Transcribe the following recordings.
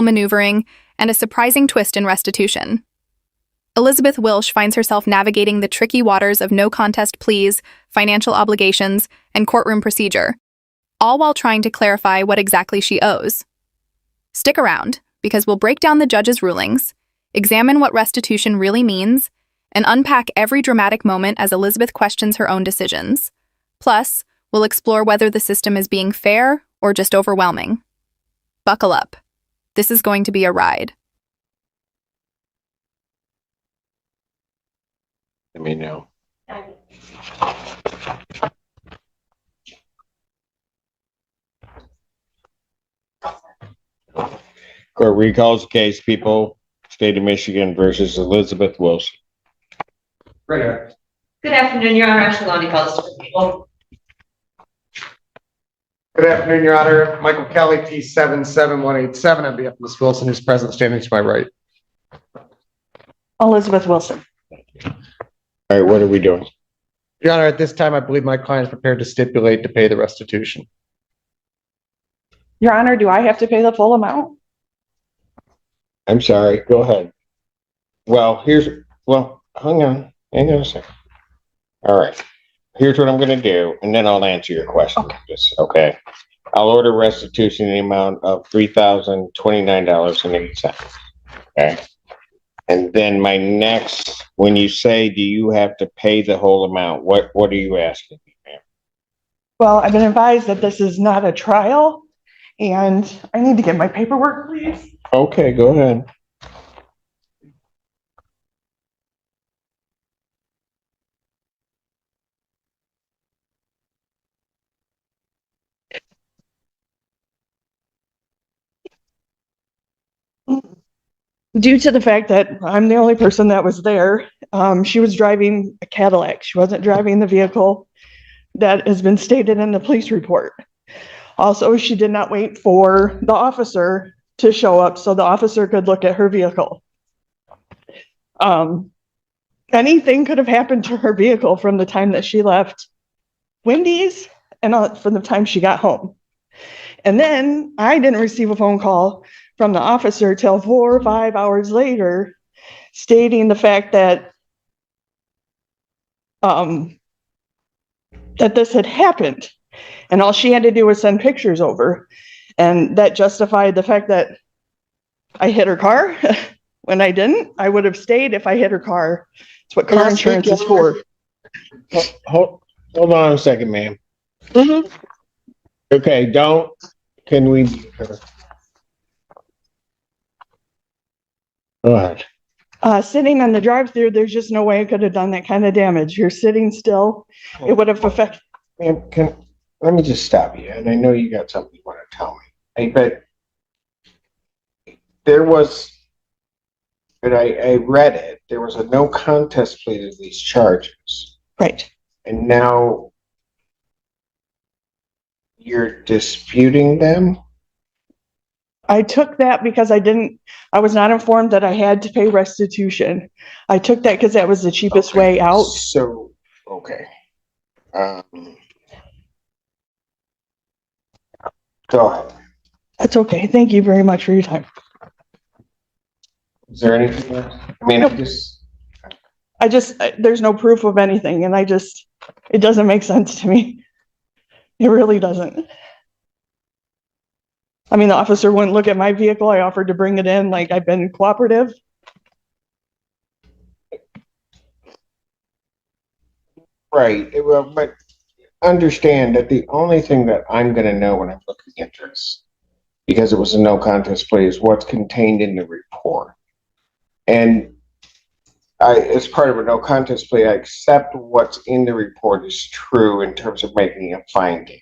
maneuvering, and a surprising twist in restitution. Elizabeth Wilsh finds herself navigating the tricky waters of no-contest pleas, financial obligations, and courtroom procedure, all while trying to clarify what exactly she owes. Stick around, because we'll break down the judge's rulings, examine what restitution really means, and unpack every dramatic moment as Elizabeth questions her own decisions. Plus, we'll explore whether the system is being fair or just overwhelming. Buckle up. This is going to be a ride. Let me know. Court recalls the case, people, State of Michigan versus Elizabeth Wilson. Right. Good afternoon, Your Honor. Ashley Lonnie calls for people. Good afternoon, Your Honor. Michael Kelly, P77187, on behalf of Ms. Wilson, who's present, standing to my right. Elizabeth Wilson. All right, what are we doing? Your Honor, at this time, I believe my client is prepared to stipulate to pay the restitution. Your Honor, do I have to pay the full amount? I'm sorry, go ahead. Well, hang on a second. All right, here's what I'm going to do, and then I'll answer your question. Okay. I'll order restitution in the amount of $3,029.08. Okay. And then my next, when you say, do you have to pay the whole amount? What are you asking me, ma'am? Well, I've been advised that this is not a trial, and I need to get my paperwork, please. Okay, go ahead. Due to the fact that I'm the only person that was there, she was driving a Cadillac. She wasn't driving the vehicle that has been stated in the police report. Also, she did not wait for the officer to show up so the officer could look at her vehicle. Anything could have happened to her vehicle from the time that she left Wendy's and from the time she got home. And then I didn't receive a phone call from the officer till 4 or 5 hours later, stating the fact that that this had happened. And all she had to do was send pictures over. And that justified the fact that I hit her car when I didn't. I would have stayed if I hit her car. It's what car insurance is for. Hold on a second, ma'am. Mm-hmm. Okay, can we? Go ahead. Sitting on the drive-through, there's just no way I could have done that kind of damage. You're sitting still. It would have affected. Ma'am, let me just stop you. And I know you got something you want to tell me. But there was, but I read it. There was a no contest plea to these charges. Right. And now you're disputing them? I took that because I was not informed that I had to pay restitution. I took that because that was the cheapest way out. So, okay. Go ahead. That's okay. Thank you very much for your time. Is there anything else? I mean, there's no proof of anything, and it doesn't make sense to me. It really doesn't. I mean, the officer wouldn't look at my vehicle. I offered to bring it in, like I've been cooperative. Right. Well, but understand that the only thing that I'm going to know when I'm looking at this, because it was a no contest plea, is what's contained in the report. And as part of a no contest plea, I accept what's in the report is true in terms of making a finding.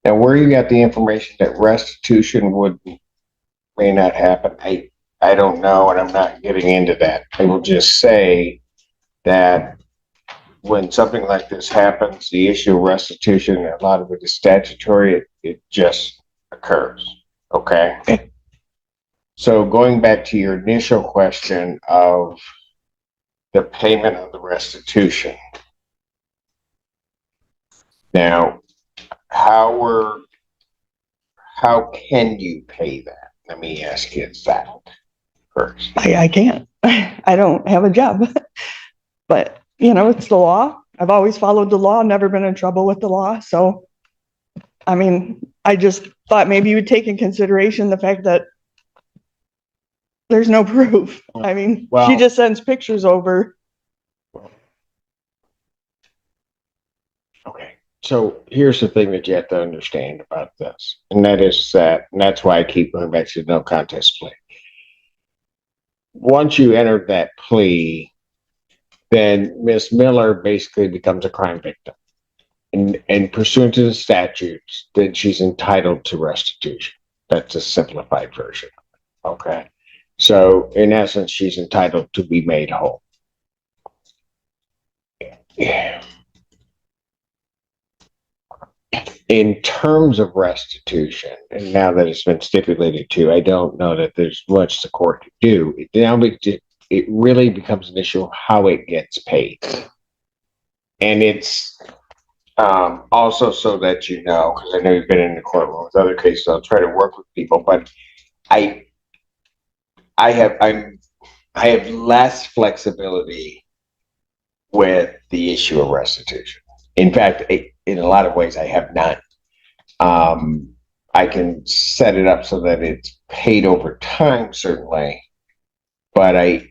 Now, where you got the information that restitution may not happen, I don't know, and I'm not getting into that. I will just say that when something like this happens, the issue of restitution, a lot of it is statutory, it just occurs, okay? So going back to your initial question of the payment of the restitution. Now, how can you pay that? Let me ask you that first. I can't. I don't have a job. But, you know, it's the law. I've always followed the law, never been in trouble with the law. So, I mean, I just thought maybe you would take in consideration the fact that there's no proof. I mean, Well- she just sends pictures over. Okay, so here's the thing that you have to understand about this, and that's why I keep going back to the no contest plea. Once you enter that plea, then Miss Miller basically becomes a crime victim. And pursuant to the statutes, then she's entitled to restitution. That's a simplified version. Okay. So in essence, she's entitled to be made whole. Yeah. In terms of restitution, and now that it's been stipulated to, I don't know that there's much the court can do. It really becomes an issue of how it gets paid. And it's also so that you know, because I know you've been in the courtroom with other cases, I'll try to work with people, but I have less flexibility with the issue of restitution. In fact, in a lot of ways, I have none. I can set it up so that it's paid over time, certainly, but I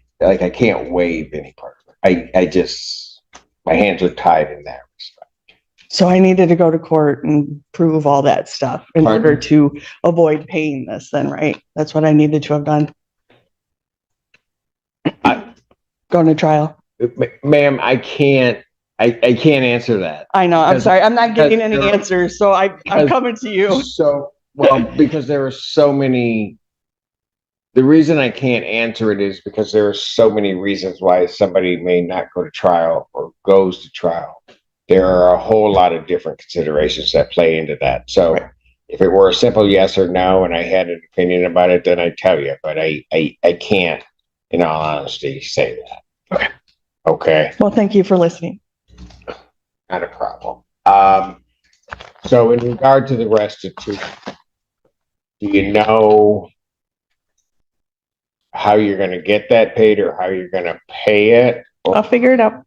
can't waive any part of it. My hands are tied in that respect. So I needed to go to court and prove all that stuff in Pardon? order to avoid paying this then, right? That's what I needed to have done. Going to trial. Ma'am, I can't answer that. I know, I'm Because- sorry. I'm not getting because any there- answers, so I'm because- coming to you. So, well, because there are so many, the reason I can't answer it is because there are so many reasons why somebody may not go to trial or goes to trial. There are a whole lot of different considerations that play into that. So Right. if it were a simple yes or no, and I had an opinion about it, then I'd tell you, but I can't, in all honesty, say that. Okay. Okay. Well, thank you for listening. Not a problem. So in regard to the restitution, do you know how you're gonna get that paid or how you're gonna pay it? I'll figure it out.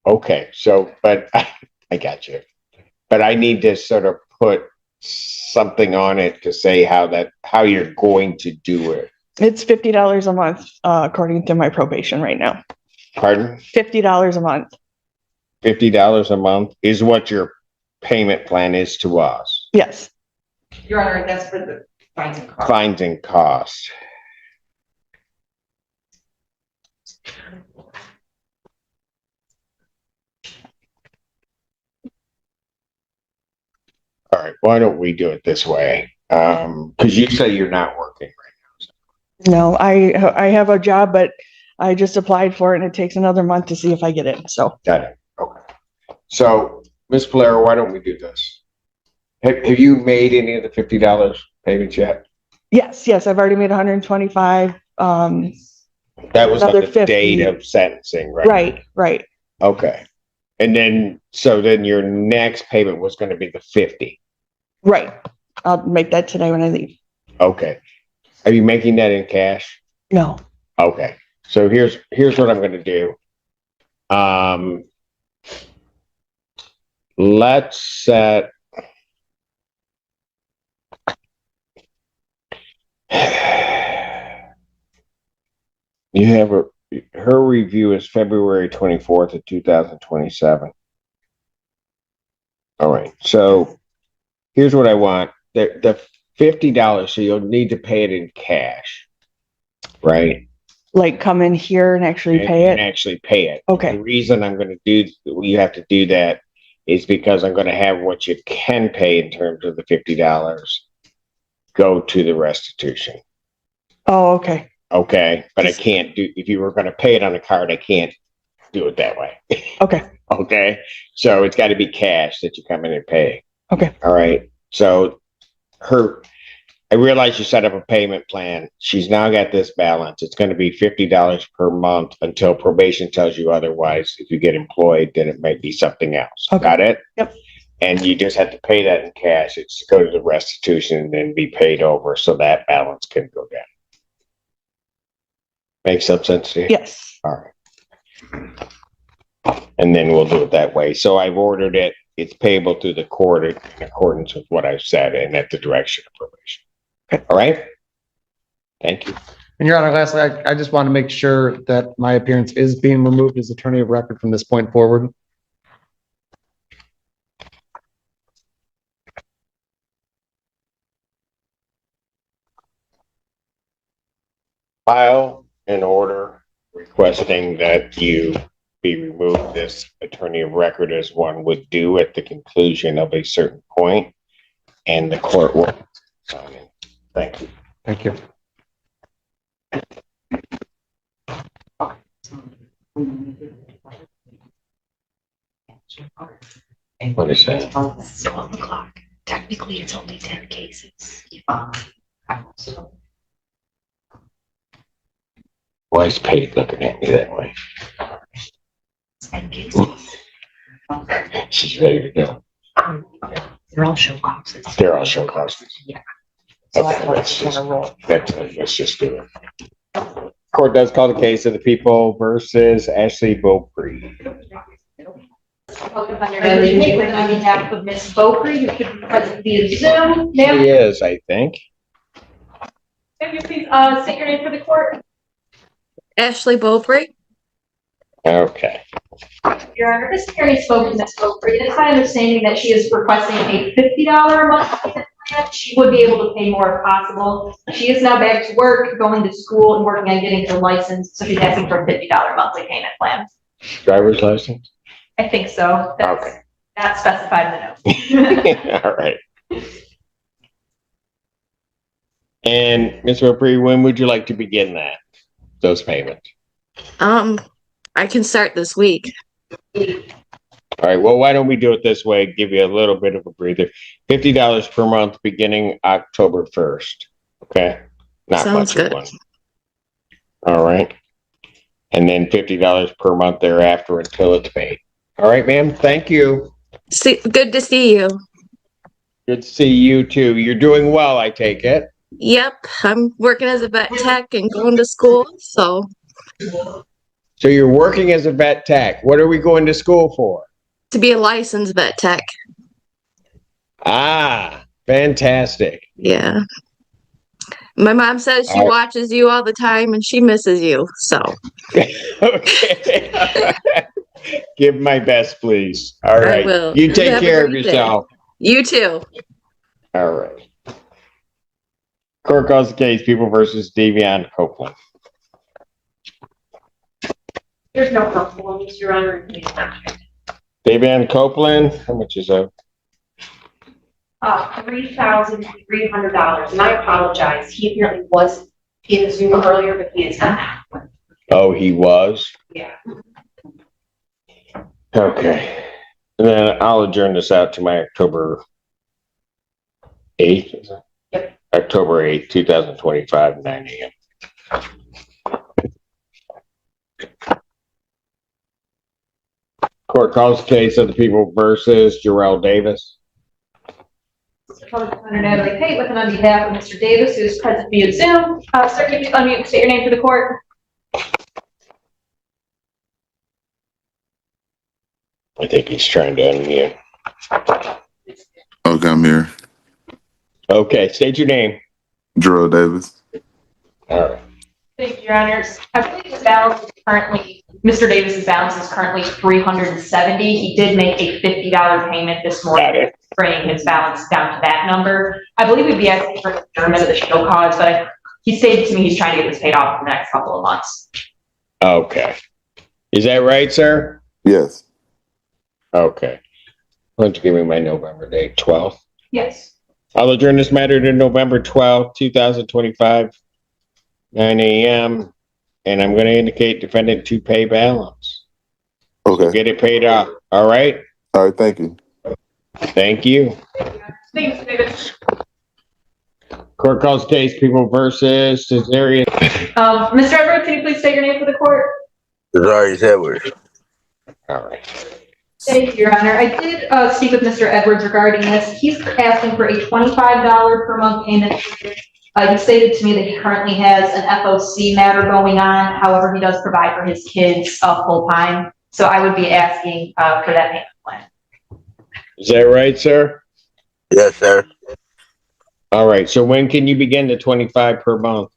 Okay, so, but I got you. But I need to sort of put something on it to say how you're going to do it. It's $50 a month, according to my probation right now. Pardon? $50 a month. $50 a month is what your payment plan is to us. Yes. Your Honor, that's for the fines and costs. Fines and costs. All right, why don't we do it this way? Because you say you're not working right No, I have a job, but I just applied for it and it takes another month to see if I get it. So now. Got it. Okay. So, Ms. Polero, why don't we do this? Have you made any of the $50 payments yet? yes, I've already made 125. That was on Another the 50. date of sentencing, right? Right. Okay. And then, so then your next payment was going to be the 50. Right. I'll make that today when I leave. Okay. Are you making that in cash? No. Okay. So here's what I'm going to do. Let's set. You have her review is February 24th of 2027. All right. So here's what I want. The $50, so you'll need to pay it in cash, right? Like come in here and actually pay And it. actually pay it. Okay. The reason I'm going to you have to do that is because I'm going to have what you can pay in terms of the $50 go to the restitution. Oh, okay. Okay. But I can't if you were going to pay it on a card, I can't do it that way. Okay. Okay. So it's got to be cash that you come in and pay. Okay. All right. So I realize you set up a payment plan. She's now got this balance. It's going to be $50 per month until probation tells you otherwise. If you get employed, then it might be something else. Okay. Got it? Yep. and you just have to pay that in cash. It's to go to the restitution and then be paid over so that balance can go down. Make some sense to you? Yes. All right. And then we'll do it that way. So I've ordered it. It's payable to the court in accordance with what I've said and at the direction of probation. Okay. All right. Thank you. And Your Honor, lastly, I just want to make sure that my appearance is being removed as attorney of record from this point forward. File an order requesting that you be removed as attorney of record as one would do at the conclusion of a certain point, and the court will sign it. Thank you. Thank you. What is that? It's 12 o'clock. Technically, it's only 10 cases. Why is Paige looking at me that way? 10 cases. She's ready to go. They're all show causes. They're all show causes. Yeah. Okay, let's just do it. Court does call the case of the people versus Ashley Beaupre. On behalf of Ms. Beaupre, you could present via Zoom. Ma'am, She is, I think. can you please state your name for the court? Ashley Beaupre. Okay. Your Honor, this attorney spoke to Ms. Beaupre. It is my understanding that she is requesting a $50 a month payment plan. She would be able to pay more if possible. She is now back to work, going to school, and working on getting her license, so she's asking for a $50 monthly payment plan. Driver's license? I think so. That's Okay. not specified in the note. All right. And Ms. Beaupre, when would you like to begin those payments? I can start this week. All right, well, why don't we do it this way, give you a little bit of a breather. $50 per month beginning October 1st, okay? Not Sounds much of good. one. All right. And then $50 per month thereafter until it's paid. All right, ma'am, thank you. Good to see you. Good to see you too. You're doing well, I take it. Yep, I'm working as a vet tech and going to school, so So you're working as a vet tech. What are we going to school for? to be a licensed vet tech. Ah, fantastic. Yeah. My mom says she All right. watches you all the time and she misses you, so Okay. Give my best, please. All I right. will. You take Have a care of great day. yourself. you too. All right. Court calls the case, People versus Davion Copeland. There's no performance, Your Honor. Davion Copeland, how much is that? $3,300, and I apologize. He apparently was in Zoom earlier, but he is not. Oh, he was? Yeah. Okay. And then I'll adjourn this out to my October 8th. Is it? Yep. October 8th, 2025, 9 a.m. Court calls the case of the People versus Jarrell Davis. Public Defender Natalie Pate with and on behalf of Mr. Davis, who is present via Zoom. Sir, can you unmute and state your name for the court? I think he's trying to unmute. Okay, I'm here. Okay, state your name. Jarrell Davis. All right. Thank you, Your Honors. I believe his balance is currently, Mr. Davis's balance is currently $370. He did make a $50 payment this Got morning, it. bringing his balance down to that number. I believe we'd be asking for adjournment of the show cause, but he stated to me he's trying to get this paid off in the next couple of months. Okay. Is that right, sir? Yes. Okay. Why don't you give me my November date, 12th? Yes. I'll adjourn this matter to November 12th, 2025, 9 a.m. And I'm going to indicate defendant to pay balance. Okay. Get it paid off. All right? All right. Thank you. Thank you. Thanks, Davis. Court calls case People versus Cesarean. Mr. Edwards, can you please state your name for the court? Cesarius Edwards. All right. Thank you, Your Honor. I did speak with Mr. Edwards regarding this. He's asking for a $25 per month payment. He stated to me that he currently has an FOC matter going on. However, he does provide for his kids full time. So I would be asking for that payment plan. Is that right, sir? Yes, sir. All right. So when can you begin the 25 per month?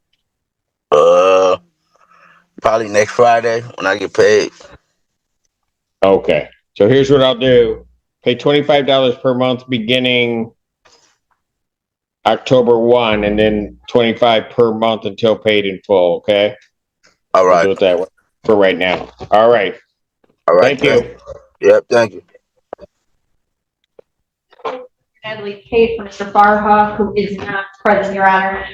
Probably next Friday when I get paid. Okay. So here's what I'll do. Pay $25 per month beginning October 1 and then 25 per month until paid in full. Okay. All We'll right. do it that way for right now. All right. All right. Thank you. Yep. Thank you. Natalie Kate for Mr. Farha, who is not present, Your Honor.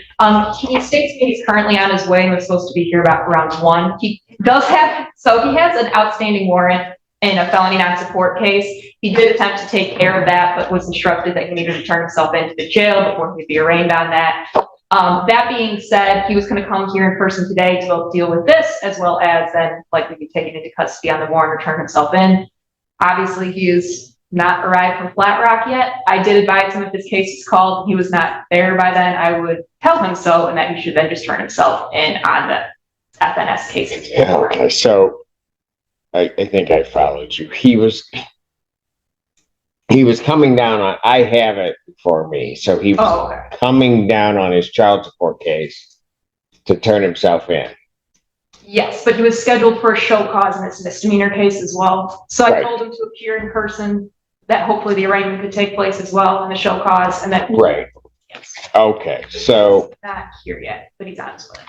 He states that he's currently on his way and was supposed to be here about around 1. He does have, so he has an outstanding warrant in a felony non-support case. He did attempt to take care of that, but was instructed that he needed to turn himself into the jail before he'd be arraigned on that. That being said, he was going to come here in person today to both deal with this, as well as then likely be taken into custody on the warrant or turn himself in. Obviously, he is not arrived from Flat Rock yet. I did advise him if this case is called, he was not there by then, I would tell him so, and that he should then just turn himself in on the FNS case. Yeah, okay. So I think I followed you. He was coming down on, I have it for me. So he was coming down on his child support case to turn himself in. Yes, but he was scheduled for a show cause in this misdemeanor case as well. So I told him to appear in person, that hopefully the arraignment could take place as well in the show cause, and that. Right. Yes. Okay, so. Not here yet, but he's on his way.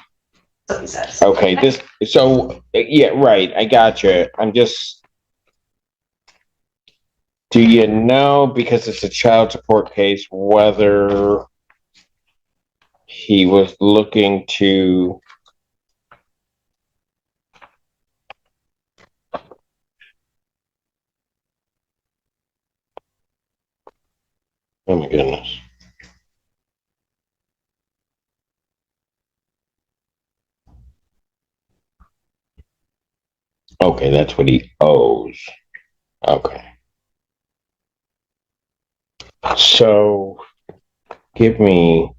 So he says. Okay, yeah, right, I gotcha. I'm just. Do you know, because it's a child support case, whether he was looking to. Oh my goodness. Okay, that's what he owes. Okay. So give me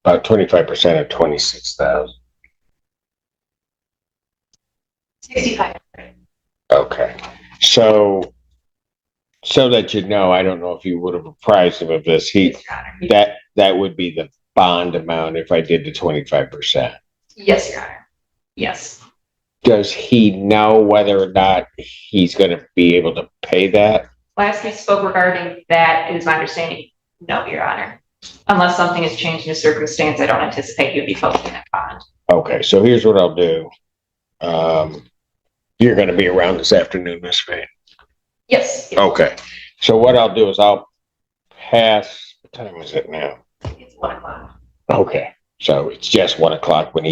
about 25% of 26,000. 65. Okay. So that you know, I don't know if you would have apprised him of this. That would be the bond amount if I did the 25%. Yes, Your Honor. Yes. Does he know whether or not he's going to be able to pay that? Last we spoke regarding that, it is my understanding, no, Your Honor. Unless something has changed in his circumstance, I don't anticipate he would be posting that bond. Okay, so here's what I'll do. You're going to be around this afternoon, Miss Faye. Yes. Okay, so what I'll do is I'll pass. What time is it now? It's 1 o'clock. Okay, so it's just 1 o'clock when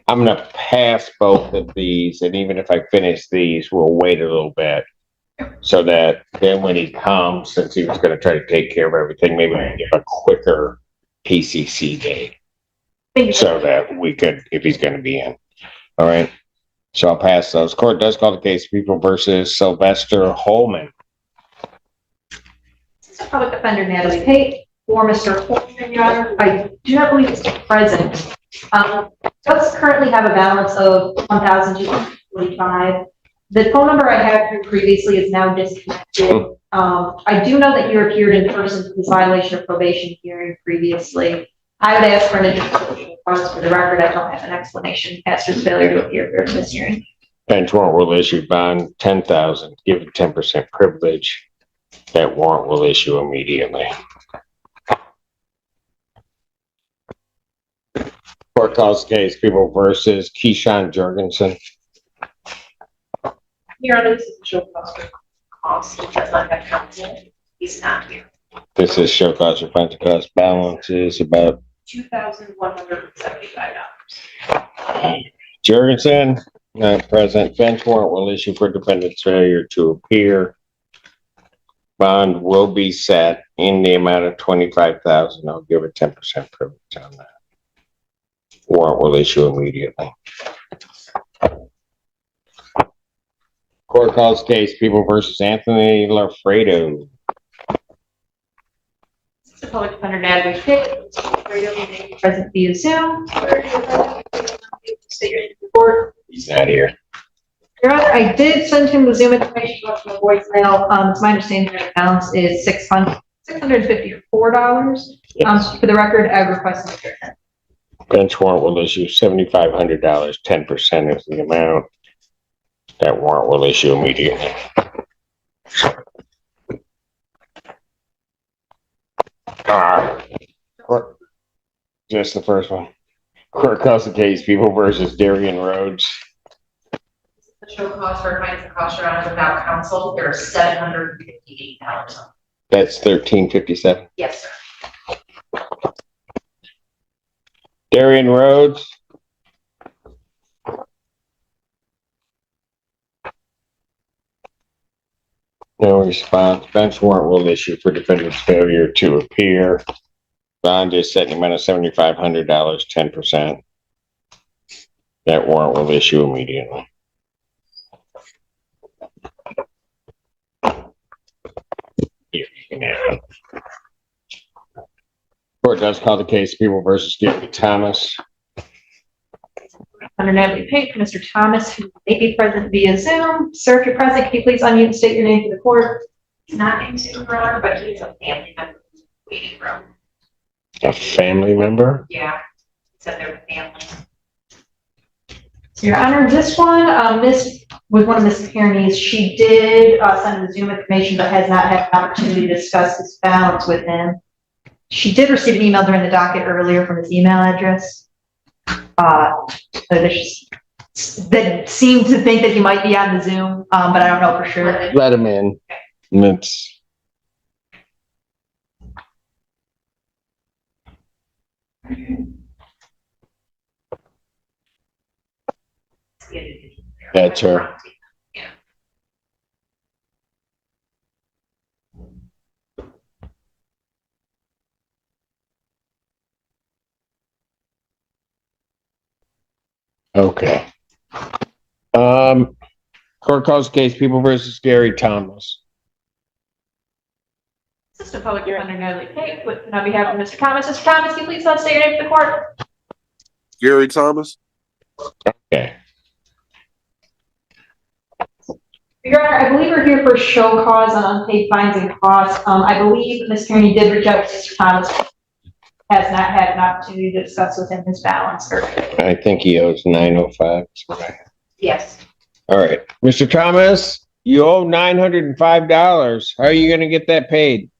I'm going to pass both of these, and even if I finish these, we'll wait a little bit so that then when he comes, since he was going to try to take care of everything, maybe we can give a quicker PCC date so that we could, if he's going to be in. All right. So I'll pass those. Court does call the case People versus Sylvester Holman. This is Public Defender Natalie Pate for Mr. Holman, Your Honor. I do not believe it's present. Does currently have a balance of $1,245. The phone number I had here previously is now disconnected. I do know that you appeared in person for this violation of probation hearing previously. I would ask for an additional funds for the record. I don't have an explanation as to his failure to appear during this hearing. Bench warrant will issue bond 10,000, given 10% privilege. That warrant will issue immediately. Court calls case People versus Keyshawn Jorgensen. Your Honor, this is a show cost. He does not have counsel. He's not here. This is show cause or fine to cost balance is about $2,175. Jorgensen, not present. Bench warrant will issue for defendant's failure to appear. Bond will be set in the amount of 25,000. I'll give it 10% privilege on that. Warrant will issue immediately. Court calls case People versus Anthony Lafredo. The public defender Natalie Pitt, present via Zoom. State your name before. He's not here. Your Honor, I did send him the Zoom information from the voicemail. It's my understanding that the balance is $654. For the record, I request an adjournment. Bench warrant will issue $7,500, 10% is the amount. That warrant will issue immediately. Just the first one. Court calls the case People versus Darien Rhodes. The show cause for fines and costs, Your Honor, without counsel, there are $758. That's $1,357. Yes, sir. Darien Rhodes. No response. Bench warrant will issue for defendant's failure to appear. Bond is set in the amount of $7,500, 10%. That warrant will issue immediately. Court does call the case People versus Gary Thomas. Under Natalie Pink, Mr. Thomas, who may be present via Zoom. Sir, if you're present, can you please unmute and state your name for the court? He's not in Zoom, Your Honor, but he's a family member waiting room. A family member? Yeah, he said they're a family. Your Honor, this one, this was one of Ms. Kearney's. She did send the Zoom information, but has not had an opportunity to discuss this balance with him. She did receive an email during the docket earlier from his email address. That seemed to think that he might be on the Zoom, but I don't know for sure. Let him in. Let's. That's her. Yeah. Okay. Court calls case People versus Gary Thomas. Assistant Public Defender Natalie Pink, on behalf of Mr. Thomas. Mr. Thomas, can you please state your name for the court? Gary Thomas. Okay. Your Honor, I believe we're here for show cause on unpaid fines and costs. I believe Ms. Kearney did reject Mr. Thomas. Has not had an opportunity to discuss with him his balance. I think he owes $905. Yes. All right. Mr. Thomas, you owe $905. How are you going to get that paid?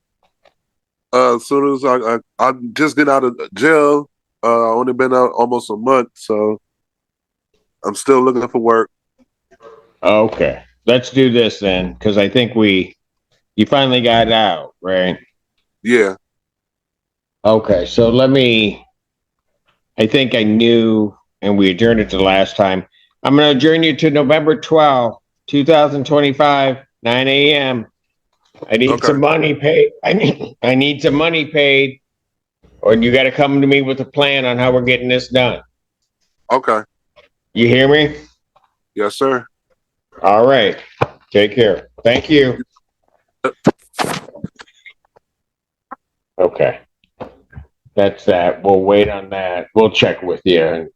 As soon as I just get out of jail, I only been out almost a month, so I'm still looking for work. Okay. Let's do this then, because I think you finally got out, right? Yeah. Okay, so I think I knew, and we adjourned it to last time. I'm going to adjourn you to November 12th, 2025, 9 a.m. I need some money paid. I need some money paid, or you got to come to me with a plan on how we're getting this done. Okay. You hear me? Yes, sir. All right. Take care. Thank you. Okay. That's that. We'll wait on that. We'll check with you.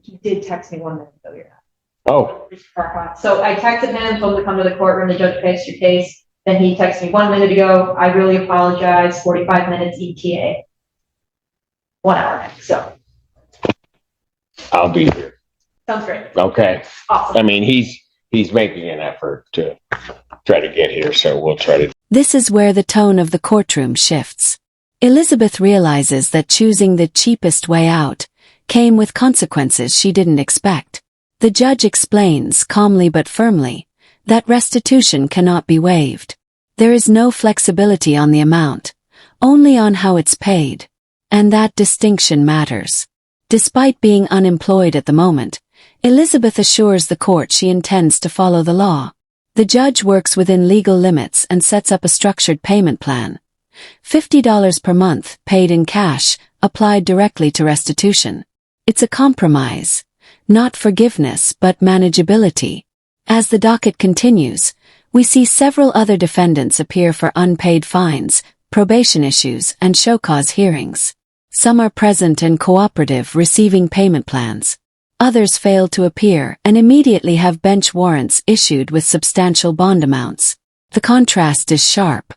He did text me 1 minute ago. Yeah. Oh. So I texted him, told him to come to the courtroom. The judge passed your case. Then he texted me 1 minute ago. I really apologize. 45 minutes ETA. 1 hour. So. I'll be here. Sounds great. Okay. Awesome. I mean, he's making an effort to try to get here, so we'll try to. This is where the tone of the courtroom shifts. Elizabeth realizes that choosing the cheapest way out came with consequences she didn't expect. The judge explains, calmly but firmly, that restitution cannot be waived. There is no flexibility on the amount, only on how it's paid. And that distinction matters. Despite being unemployed at the moment, Elizabeth assures the court she intends to follow the law. The judge works within legal limits and sets up a structured payment plan. $50 per month, paid in cash, applied directly to restitution. It's a compromise. Not forgiveness, but manageability. As the docket continues, we see several other defendants appear for unpaid fines, probation issues, and show cause hearings. Some are present and cooperative, receiving payment plans. Others fail to appear and immediately have bench warrants issued with substantial bond amounts. The contrast is sharp.